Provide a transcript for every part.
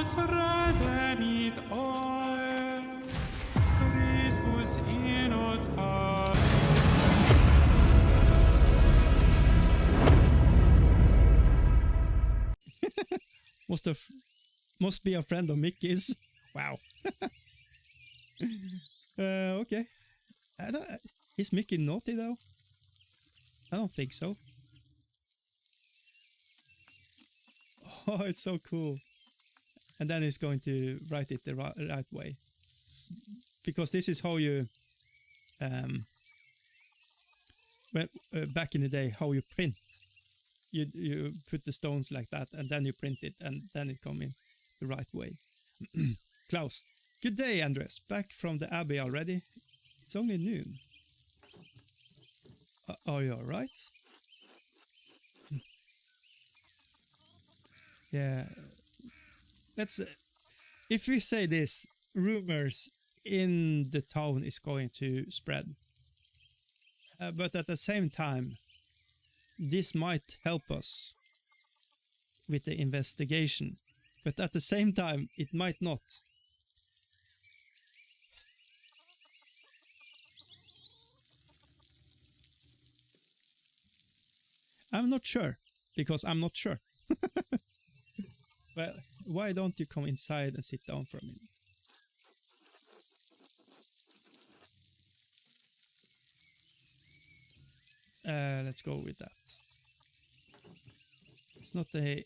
Christus redemit oes, Christus in oss hat. Must be a friend of Mickey's. Wow. Okay. Is Mickey naughty though? I don't think so. Oh, it's so cool. And then it's going to write it the right way. Because this is how you, back in the day, how you print. You put the stones like that, and then you print it, and then it come in the right way. Klaus. Good day, Andreas. Back from the Abbey already? It's only noon. Are you alright? Yeah. Let's... if we say this, rumors in the town is going to spread. But at the same time, this might help us with the investigation. But at the same time, it might not. I'm not sure, because I'm not sure. Well, why don't you come inside and sit down for a minute? Let's go with that. It's not a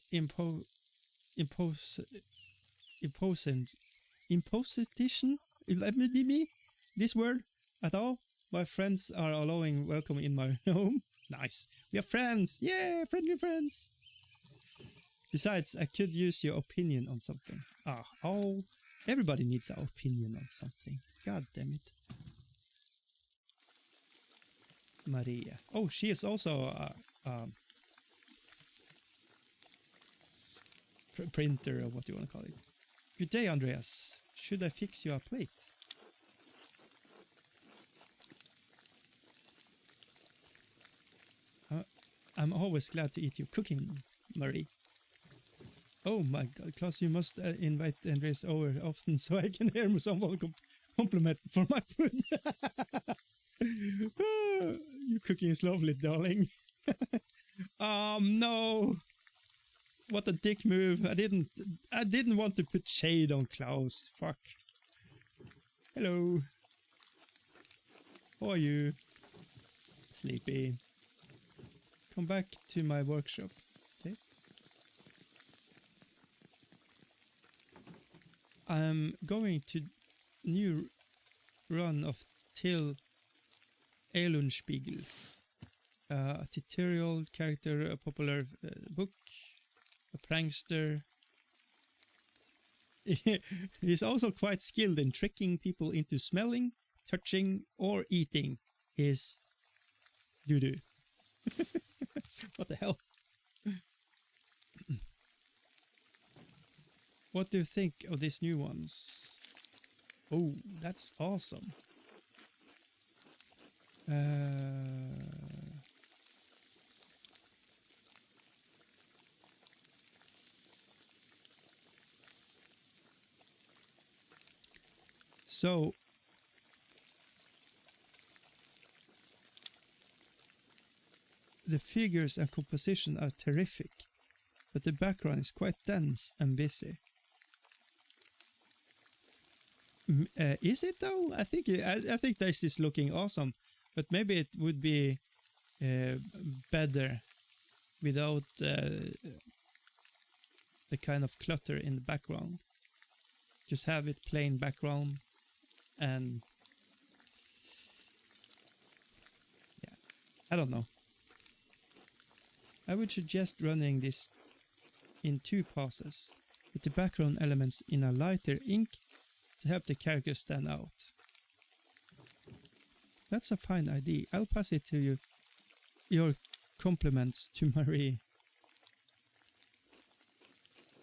imposition, this word at all. My friends are allowing welcome in my home. Nice. We are friends. Yeah, friendly friends. Besides, I could use your opinion on something. Oh, everybody needs an opinion on something. God damn it. Maria. Oh, she is also a printer, or what do you want to call it. Good day, Andreas. Should I fix you a plate? I'm always glad to eat your cooking, Marie. Oh my god, Klaus, you must invite Andreas over often so I can hear someone compliment for my food. Your cooking is lovely, darling. No. What a dick move. I didn't want to put shade on Klaus. Fuck. Hello. How are you? Sleepy. Come back to my workshop. Okay. I'm going to new run of Till Elunspiegel. A tutorial character, a popular book, a prankster. He's also quite skilled in tricking people into smelling, touching, or eating his doo-doo. What the hell? What do you think of these new ones? Oh, that's awesome. So the figures and composition are terrific, but the background is quite dense and busy. Is it though? I think this is looking awesome, but maybe it would be better without the kind of clutter in the background. Just have it plain background, and yeah, I don't know. I would suggest running this in 2 passes, with the background elements in a lighter ink to help the characters stand out. That's a fine idea. I'll pass it to you. Your compliments to Marie.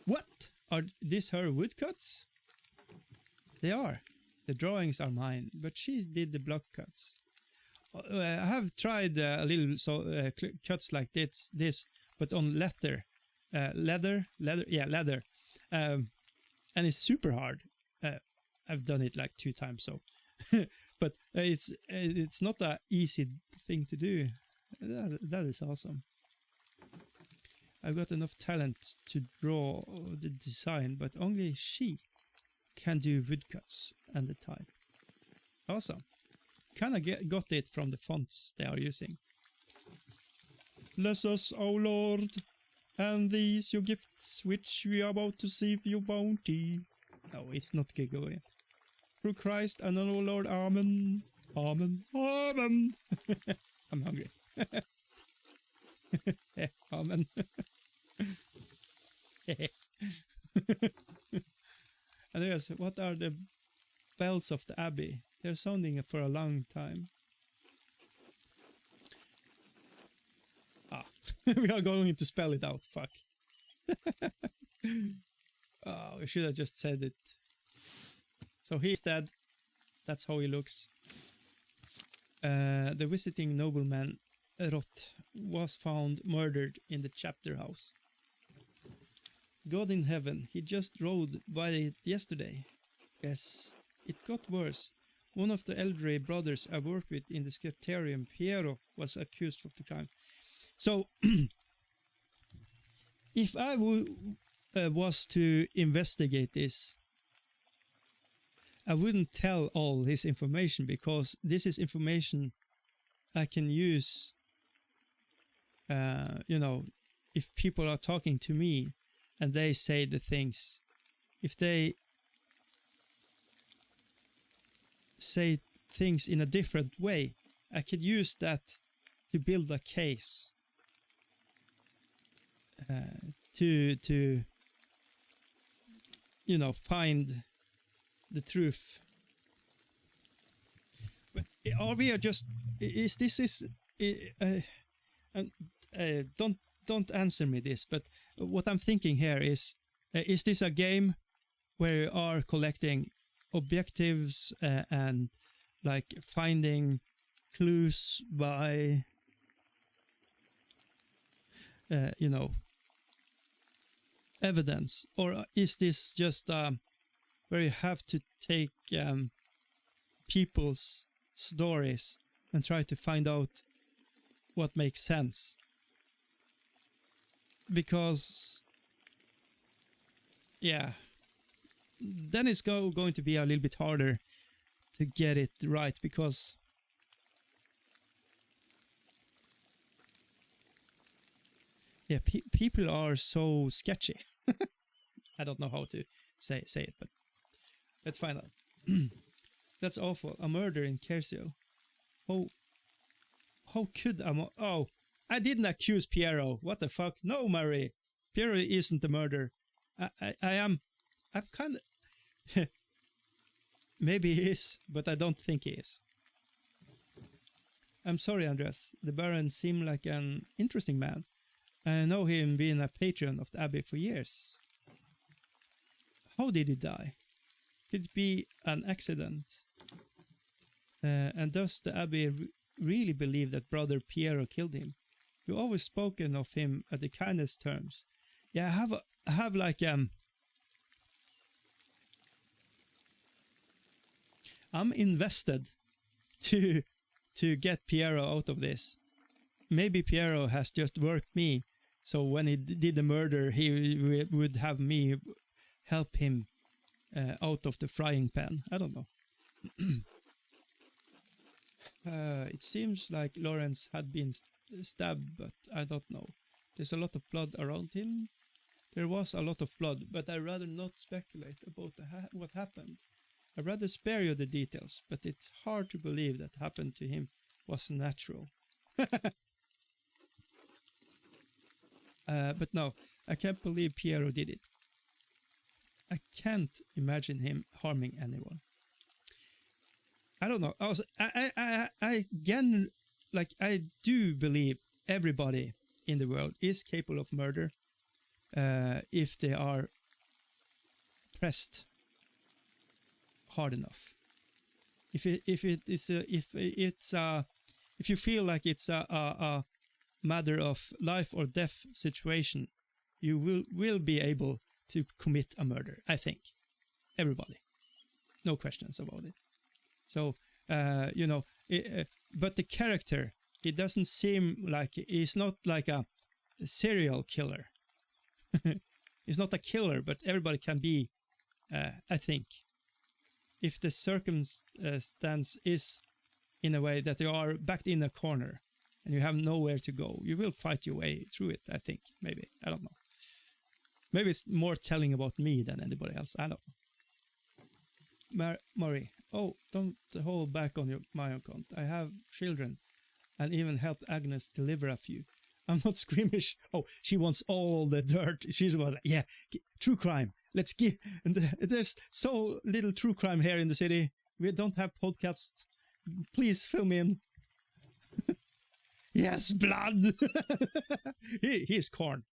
What? Are these her woodcuts? They are. The drawings are mine, but she did the block cuts. I have tried a little cuts like this, but on leather. Leather. and it's super hard. I've done it like 2 times, so but it's not an easy thing to do. That is awesome. I've got enough talent to draw the design, but only she can do woodcuts and the type. Awesome. Kind of got it from the fonts they are using. Bless us, O Lord, and these your gifts, which we are about to see for your bounty. No, it's not giggly. Through Christ and our Lord, Amen. Amen. Amen. I'm hungry. Amen. Andreas, what are the bells of the Abbey? They're sounding for a long time. We are going to spell it out, fuck. Oh, we should have just said it. So he's dead. That's how he looks. The visiting nobleman, Rot, was found murdered in the chapter house. God in heaven, he just rode by it yesterday. Yes, it got worse. One of the elderly brothers I worked with in the scriptorium, Piero, was accused of the crime. So, if I was to investigate this, I wouldn't tell all his information, because this is information I can use, you know, if people are talking to me and they say the things. If they say things in a different way, I could use that to build a case. To you know, find the truth. But are we just don't answer me this, but what I'm thinking here is this a game where you are collecting objectives and like finding clues by you know, evidence, or is this just where you have to take people's stories and try to find out what makes sense? Because yeah, then it's going to be a little bit harder to get it right, because yeah, people are so sketchy. I don't know how to say it, but let's find out. That's awful. A murder in Kersio. How could oh, I didn't accuse Piero. What the fuck? No, Marie. Piero isn't the murderer. I'm kind of... Maybe he is, but I don't think he is. I'm sorry, Andreas. The Baron seemed like an interesting man. I know him being a patron of the Abbey for years. How did he die? Could it be an accident? And does the Abbey really believe that Brother Piero killed him? You always spoken of him at the kindest terms. Yeah, I have like I'm invested to get Piero out of this. Maybe Piero has just worked me, so when he did the murder, he would have me help him out of the frying pan. I don't know. It seems like Lawrence had been stabbed, but I don't know. There's a lot of blood around him. There was a lot of blood, but I'd rather not speculate about what happened. I'd rather spare you the details, but it's hard to believe that happened to him was natural. But no, I can't believe Piero did it. I can't imagine him harming anyone. I don't know. I do believe everybody in the world is capable of murder if they are pressed hard enough. If you feel like it's a matter of life or death situation, you will be able to commit a murder, I think. everybody. No questions about it. So, but the character, it doesn't seem like, he's not like a serial killer. He's not a killer, but everybody can be, I think. If the circumstance is in a way that you are backed in a corner and you have nowhere to go, you will fight your way through it, I think. Maybe. I don't know. Maybe it's more telling about me than anybody else. I don't know. Murray, don't hold back on my account. I have children and even helped Agnes deliver a few. I'm not squeamish. Oh, she wants all the dirt. She's about, yeah, true crime. Let's give. There's so little true crime here in the city. We don't have podcasts. Please fill me in. Yes, blood. He's corn.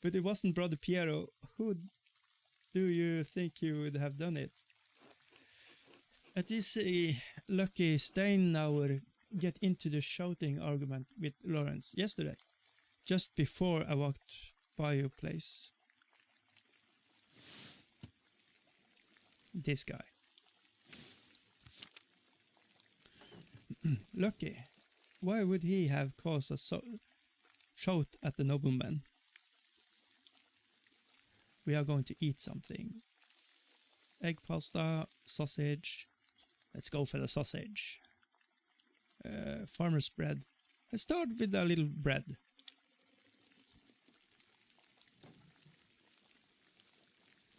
But it wasn't Brother Piero. Who do you think you would have done it? At this lucky Steinauer get into the shouting argument with Lawrence yesterday, just before I walked by your place. This guy. Lucky. Why would he have caused a shout at the nobleman? We are going to eat something. Egg pasta, sausage. Let's go for the sausage. Farmer's bread. Let's start with a little bread.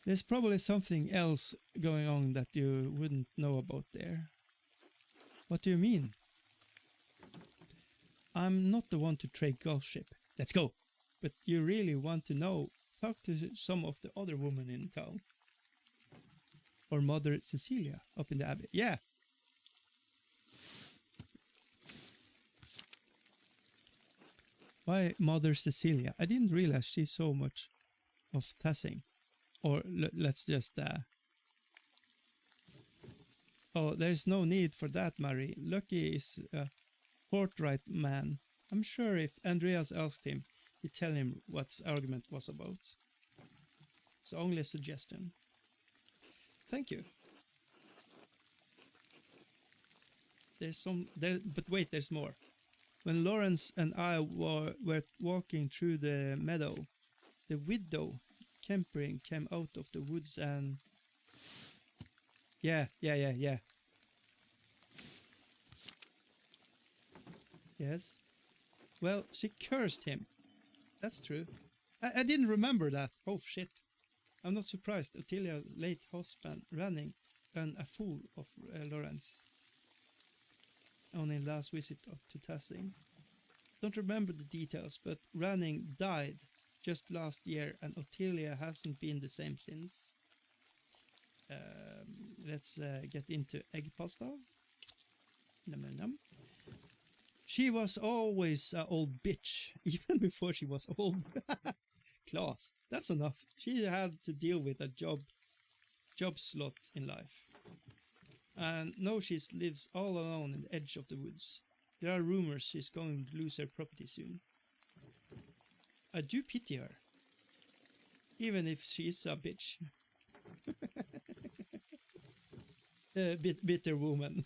There's probably something else going on that you wouldn't know about there. What do you mean? I'm not the one to trade gossip. Let's go. But you really want to know? Talk to some of the other women in town. Or Mother Cecilia up in the abbey. Yeah. Why Mother Cecilia? I didn't realize she's so much of Tassing. Or let's just... Oh, there's no need for that, Mary. Lucky is a forthright man. I'm sure if Andreas asked him, he'd tell him what his argument was about. It's only a suggestion. Thank you. There's some... but wait, there's more. When Lawrence and I were walking through the meadow, the widow Kempering came out of the woods and... Yeah. Yes. Well, she cursed him. That's true. I didn't remember that. Oh, shit. I'm not surprised. Ottilia's late husband, Ranning, ran a fool of Lawrence on his last visit to Tassing. Don't remember the details, but Ranning died just last year and Ottilia hasn't been the same since. Let's get into egg pasta. Num num num. She was always an old bitch, even before she was old. Class. That's enough. She had to deal with a job slot in life. And now she lives all alone in the edge of the woods. There are rumors she's going to lose her property soon. I do pity her. Even if she is a bitch. Bitter woman.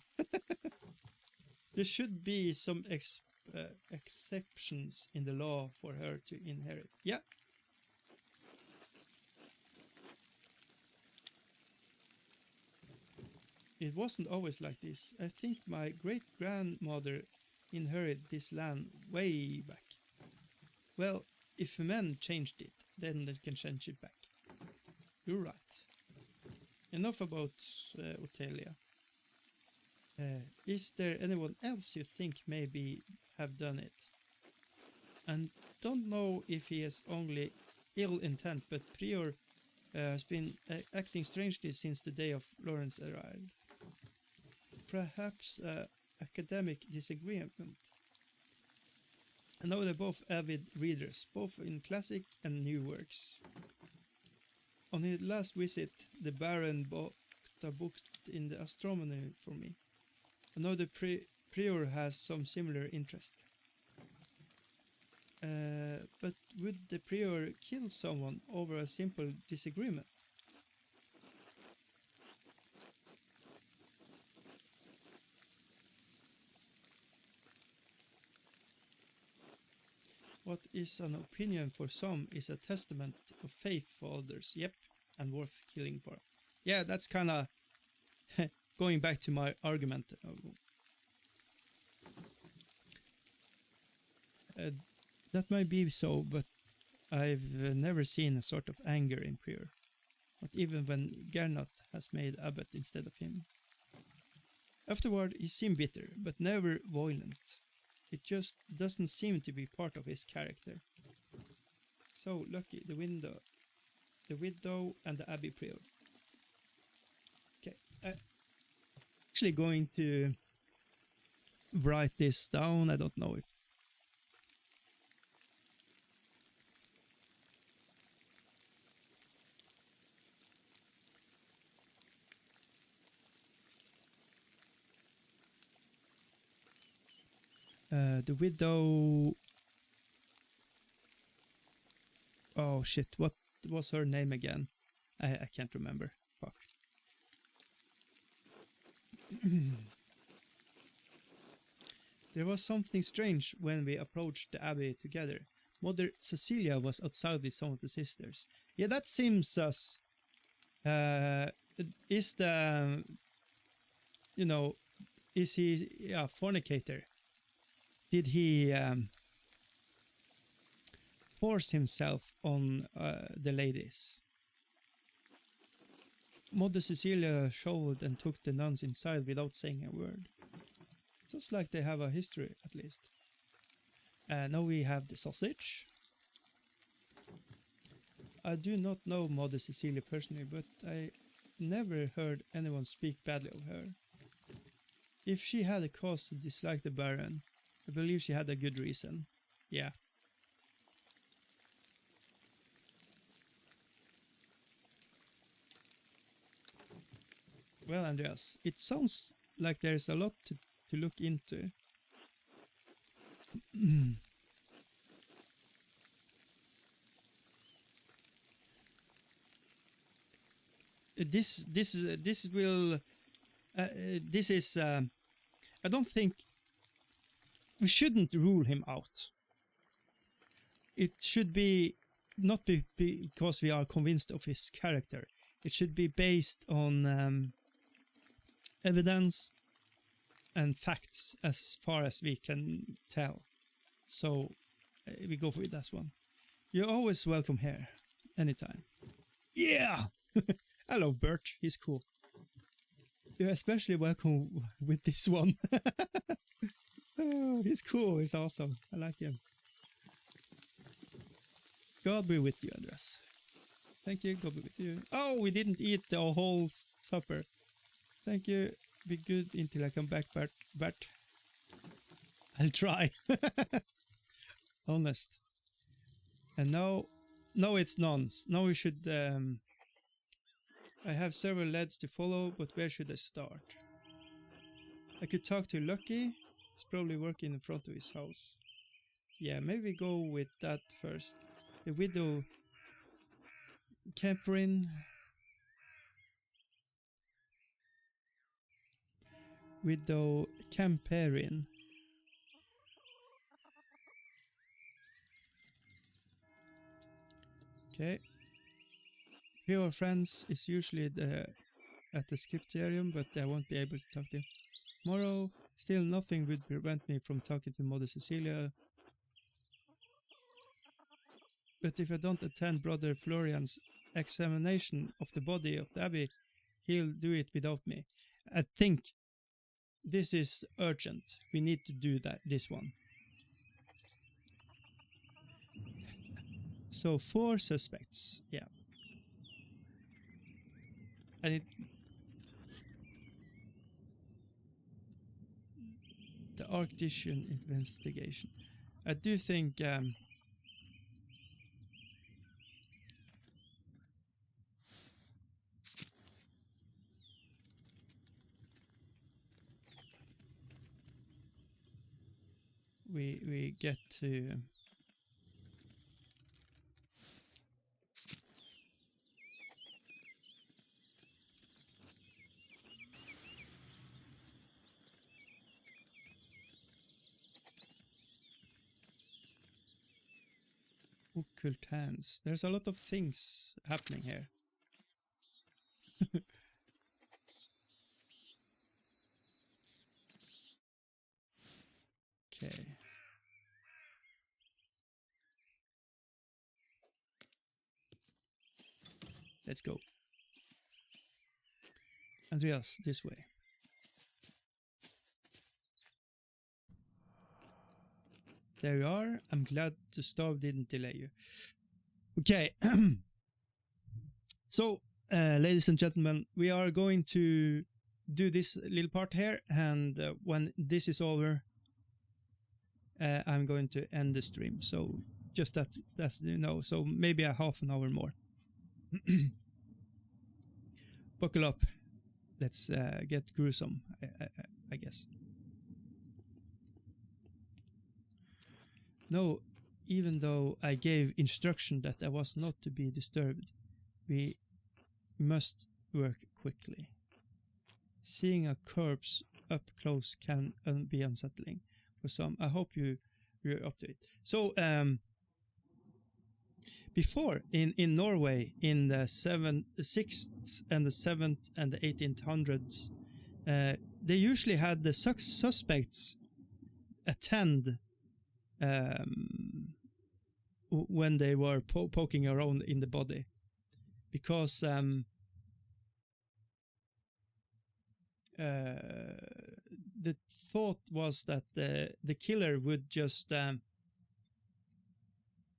There should be some exceptions in the law for her to inherit. Yeah. It wasn't always like this. I think my great-grandmother inherited this land way back. Well, if men changed it, then they can change it back. You're right. Enough about Ottilia. Is there anyone else you think maybe have done it? And don't know if he has only ill intent, but Prior has been acting strangely since the day of Lawrence arrived. Perhaps academic disagreement. I know they're both avid readers, both in classic and new works. On his last visit, the Baron bought a book in the astronomy for me. I know the Prior has some similar interest. But would the Prior kill someone over a simple disagreement? What is an opinion for some is a testament of faith for others. Yep, and worth killing for. Yeah, that's kind of going back to my argument. That might be so, but I've never seen a sort of anger in Prior. Not even when Gernot has made Abbot instead of him. Afterward, he seemed bitter, but never violent. It just doesn't seem to be part of his character. So, Lucky, the widow, and the Abbey Prior. Okay, actually going to write this down. I don't know if the widow. Oh shit, what was her name again? I can't remember. Fuck. There was something strange when we approached the abbey together. Mother Cecilia was outside with some of the sisters. Yeah, that seems sus. Is the... You know, is he a fornicator? Did he force himself on the ladies? Mother Cecilia showed and took the nuns inside without saying a word. Sounds like they have a history, at least. Now we have the sausage. I do not know Mother Cecilia personally, but I never heard anyone speak badly of her. If she had a cause to dislike the Baron, I believe she had a good reason. Yeah. Well, Andreas, it sounds like there's a lot to look into. This will. I don't think we shouldn't rule him out. It should be not be because we are convinced of his character. It should be based on evidence and facts as far as we can tell. So we go for this one. You're always welcome here, anytime. Yeah! I love Bert, he's cool. You're especially welcome with this one. Oh, he's cool, he's awesome. I like him. God be with you, Andreas. Thank you, God be with you. Oh, we didn't eat the whole supper. Thank you. Be good until I come back, Bert. I'll try. Honest. And now it's nuns. Now we should... I have several lads to follow, but where should I start? I could talk to Lucky. He's probably working in front of his house. Yeah, maybe go with that first. The widow... Camperin... Widow Camperin. Okay. Your friends is usually at the scriptorium, but I won't be able to talk to you tomorrow. Still, nothing would prevent me from talking to Mother Cecilia. But if I don't attend Brother Florian's examination of the body of the abbey, he'll do it without me. I think this is urgent. We need to do this one. So 4 suspects, yeah. And the Arctician investigation. I do think we get to Occult hands. There's a lot of things happening here. Okay. Let's go. Andreas, this way. There you are. I'm glad the stove didn't delay you. Okay. So, ladies and gentlemen, we are going to do this little part here, and when this is over, I'm going to end the stream. So, just that's you know, so maybe a half an hour more. Buckle up. Let's get gruesome, I guess. No, even though I gave instruction that I was not to be disturbed, we must work quickly. Seeing a corpse up close can be unsettling for some. I hope you're up to it. So, before in Norway in the 6th and the 7th and the 1800s, they usually had the suspects attend when they were poking around in the body, because the thought was that the killer would just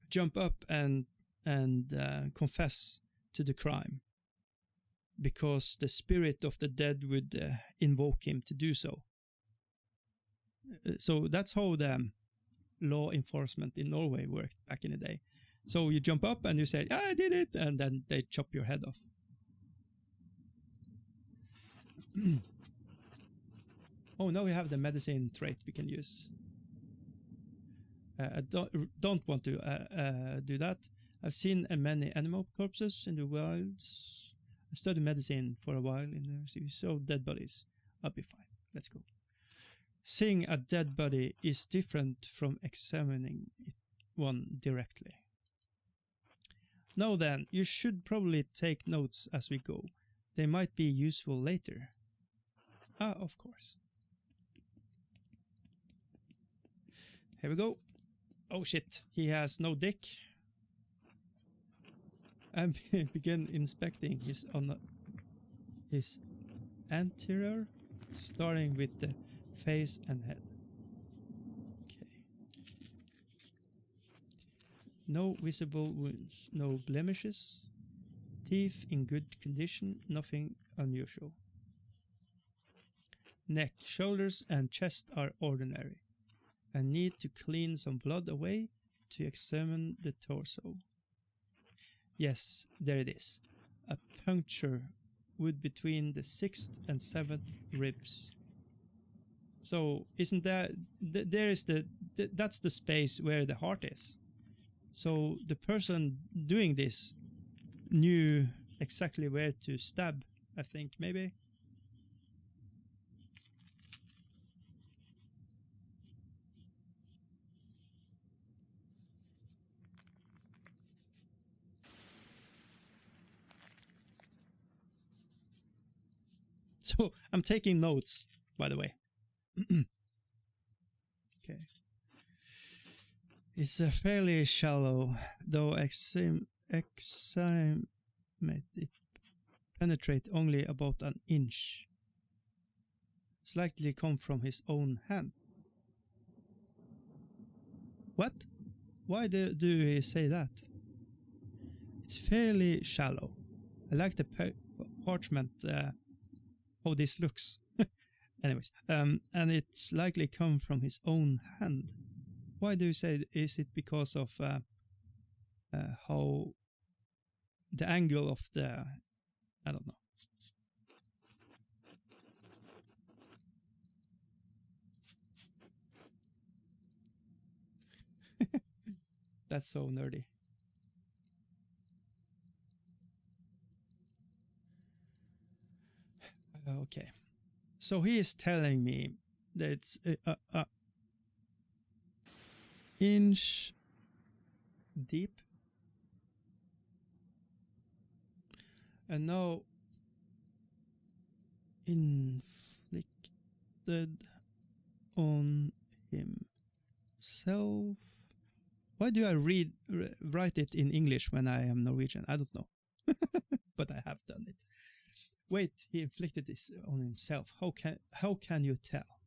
jump up and confess to the crime, because the spirit of the dead would invoke him to do so. So that's how the law enforcement in Norway worked back in the day. So you jump up and you say, I did it, and then they chop your head off. Oh, now we have the medicine trait we can use. I don't want to do that. I've seen many animal corpses in the wilds. I studied medicine for a while in the so dead bodies. I'll be fine. Let's go. Seeing a dead body is different from examining one directly. Now then, you should probably take notes as we go. They might be useful later. Ah, of course. Here we go. Oh shit, he has no dick. And begin inspecting his anterior, starting with the face and head. Okay. No visible wounds, no blemishes. Teeth in good condition, nothing unusual. Neck, shoulders and chest are ordinary. I need to clean some blood away to examine the torso. Yes, there it is. A puncture would between the 6th and 7th ribs. So isn't that there is that's the space where the heart is. So the person doing this knew exactly where to stab, I think, maybe. So I'm taking notes, by the way. Okay. It's a fairly shallow, though it penetrate only about an inch. It's likely come from his own hand. What? Why do he say that? It's fairly shallow. I like the parchment, how this looks. Anyways, and it's likely come from his own hand. Why do you say? Is it because of how the angle of the? I don't know. That's so nerdy. Okay. So he is telling me that it's a inch deep. And now inflicted on himself. Why do I write it in English when I am Norwegian? I don't know. But I have done it. Wait, he inflicted this on himself. How can you tell?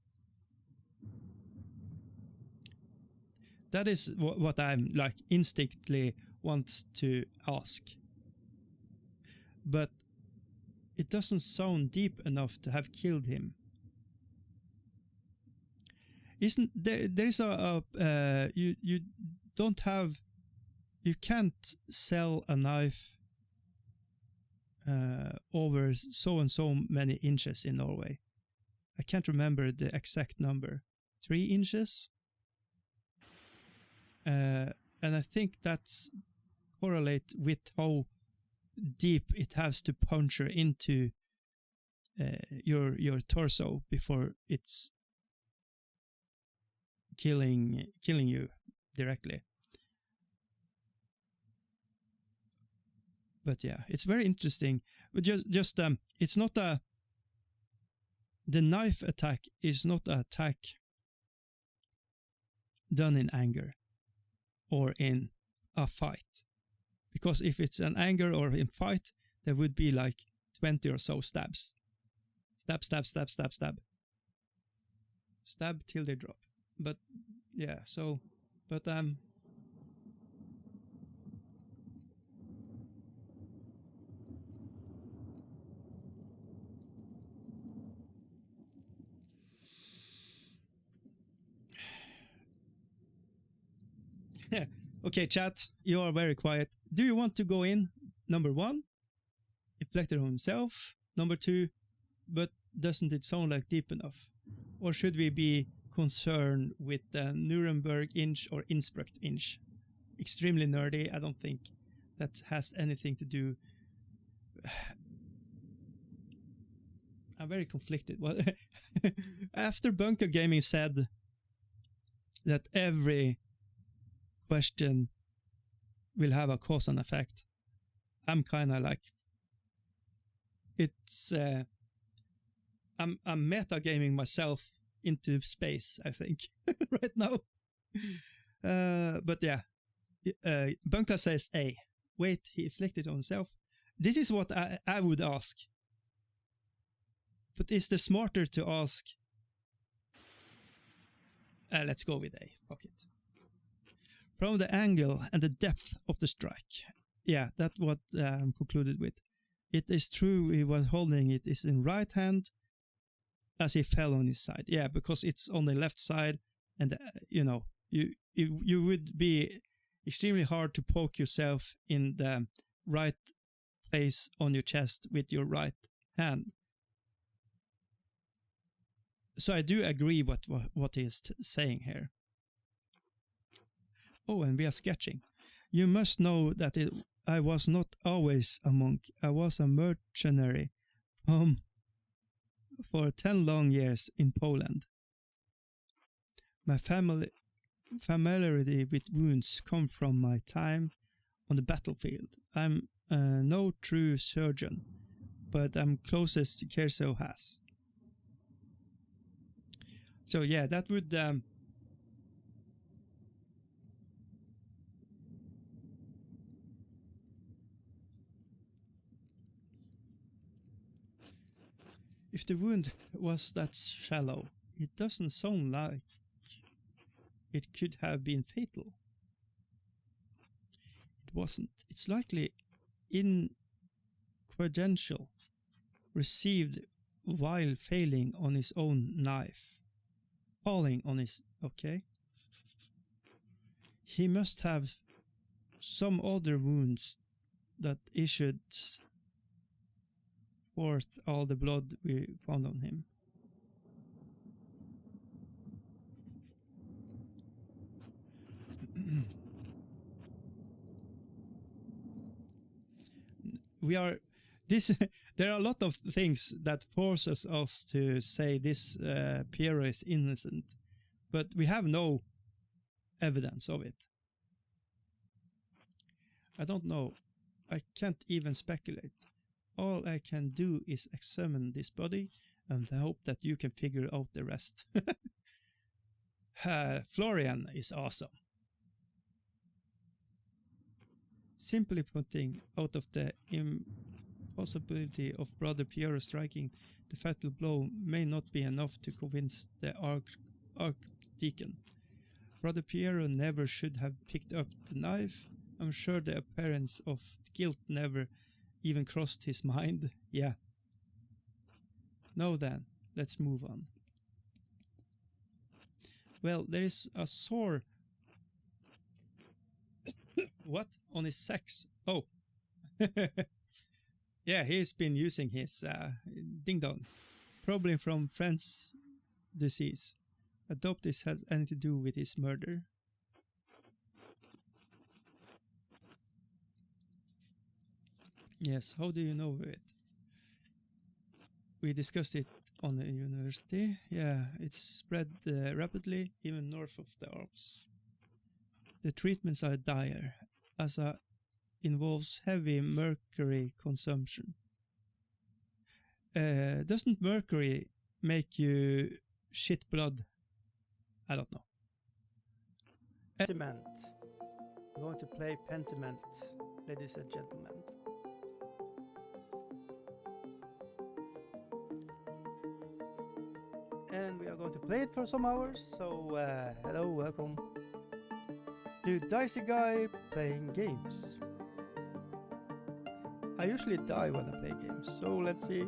That is what I'm like instinctively wants to ask. But it doesn't sound deep enough to have killed him. Isn't there is you don't have, you can't sell a knife over so and so many inches in Norway. I can't remember the exact number. 3 inches? And I think that's correlate with how deep it has to puncture into your torso before it's killing you directly. But yeah, it's very interesting. But just it's not the knife attack is not an attack done in anger or in a fight. Because if it's an anger or in fight, there would be like 20 or so stabs. Stab, stab, stab, stab, stab. Stab till they drop. But yeah, so but okay, chat, you are very quiet. Do you want to go in? Number 1, inflicted on himself. Number 2, but doesn't it sound like deep enough? Or should we be concerned with the Nuremberg inch or Innsbruck inch? Extremely nerdy. I don't think that has anything to do. I'm very conflicted. Well, after Bunker Gaming said that every question will have a cause and effect, I'm kind of like, it's I'm metagaming myself into space, I think, right now. But yeah, Bunker says A. Wait, he inflicted on himself. This is what I would ask. But is it smarter to ask? Let's go with A. Fuck it. From the angle and the depth of the strike. Yeah, that's what I'm concluded with. It is true he was holding it is in right hand as he fell on his side. Yeah, because it's on the left side, and you know, you would be extremely hard to poke yourself in the right place on your chest with your right hand. So I do agree with what he is saying here. Oh, and we are sketching. You must know that I was not always a monk. I was a mercenary for 10 long years in Poland. My familiarity with wounds come from my time on the battlefield. I'm no true surgeon, but I'm closest Kerso has. So yeah, that would if the wound was that shallow, it doesn't sound like it could have been fatal. It wasn't. It's likely inquadential, received while failing on his own knife. Falling on his... Okay. He must have some other wounds that issued forth all the blood we found on him. There are a lot of things that forces us to say this Piero is innocent, but we have no evidence of it. I don't know. I can't even speculate. All I can do is examine this body and hope that you can figure out the rest. Florian is awesome. Simply putting, out of the impossibility of Brother Piero striking the fatal blow may not be enough to convince the Archdeacon. Brother Piero never should have picked up the knife. I'm sure the appearance of guilt never even crossed his mind. Yeah. Now then, let's move on. Well, there is a sore... What? On his sex? Oh. Yeah, he's been using his ding-dong. Probably from France's disease. I doubt this has anything to do with his murder. Yes, how do you know it? We discussed it on the university. Yeah, it's spread rapidly, even north of the Alps. The treatments are dire, as involves heavy mercury consumption. Doesn't mercury make you shit blood? I don't know. Pentiment. I'm going to play Pentiment, ladies and gentlemen. And we are going to play it for some hours, so hello, welcome to DiCEYGUY playing games. I usually die when I play games, so let's see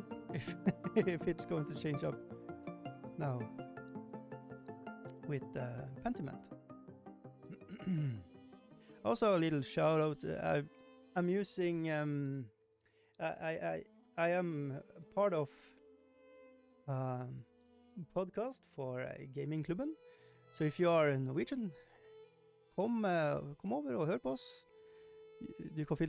if it's going to change up now with Pentiment. Also a little shout out, I'm using, I am part of podcast for Gaming Klubben. Så if you are Norwegian, kom over og hør på oss. Du kan finne